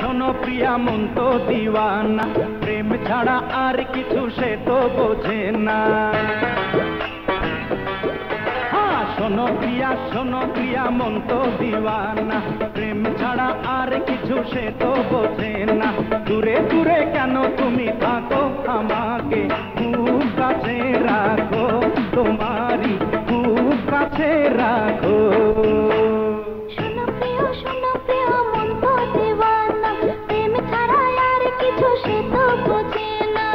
শোনো প্রিয়া মন তো দিওয়ানা, প্রেম ছাড়া আর কিছু সে তো বোঝে না। শোনো প্রিয়া মন তো দিওয়ানা, প্রেম ছাড়া আর কিছু সে তো বোঝে না। দূরে দূরে কেন তুমি থাকো, আমাকে খুব কাছে রাখো, তোমারই খুব কাছে রাখো। শোনো প্রিয় মন তো দিওয়ানা, প্রেম ছাড়া আর কিছু সে তো বোঝে না।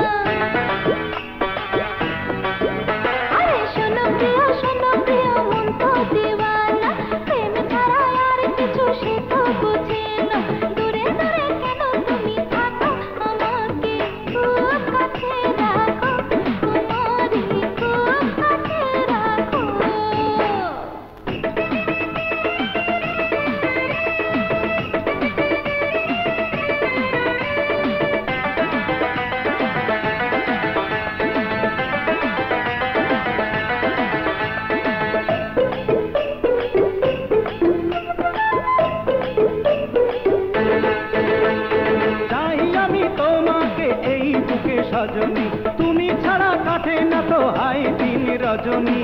আরে শোনো প্রিয় মন তো দিওয়ানা, প্রেম ছাড়া আর কিছু সে তো বোঝে না। দূরে দূরে কেন তুমি থাকো, আমাকে খুব কাছে রাখো, তোমারই খুব কাছে রাখো। সজনী তুমি ছাড়া কাটে না তো হাই দিন রজনী।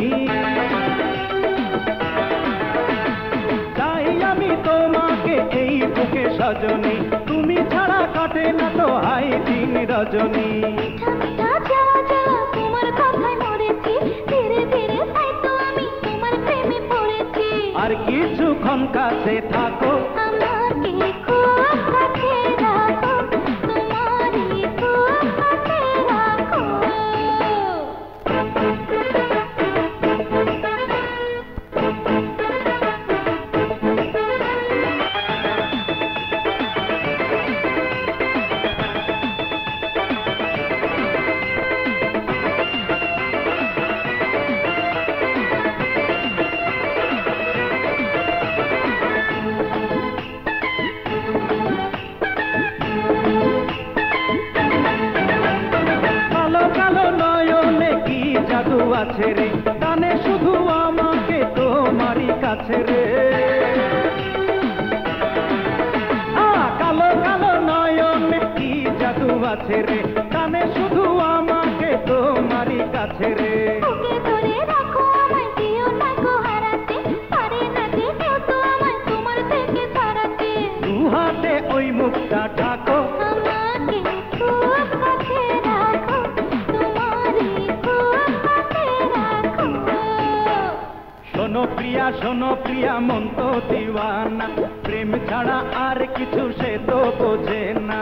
চাই আমি তোমাকে এই বুকে সজনী, তুমি ছাড়া কাটে না তো হাই দিন রজনী। তোমার কথায় মরেছি, ধীরে ধীরে তাই তো আমি তোমার প্রেমে পড়েছি। আর কিছুক্ষণ কাছে থাকো, আমাকে খুব কাছে রাখো, তোমারই খুব কাছে রাখো। জাদু আছে রে টানে শুধু আমাকে তোমারই কাছে রে। কালো কালো নয়নে কি জাদু আছে রে টানে শুধু আমাকে তোমারই কাছে রে। ধরে রাখো আমায়, দিও না গো হারাতে, পারে না যে কেউ তো আমায় তোমার থেকে ছাড়াতে। দু হাতে ওই মুখটা ঢাকো, আমাকে খুব কাছে রাখো, তোমারই খুব কাছে রাখো। শোনো প্রিয়া মন তো দিওয়ানা, প্রেম ছাড়া আর কিছু সে তো বোঝে না।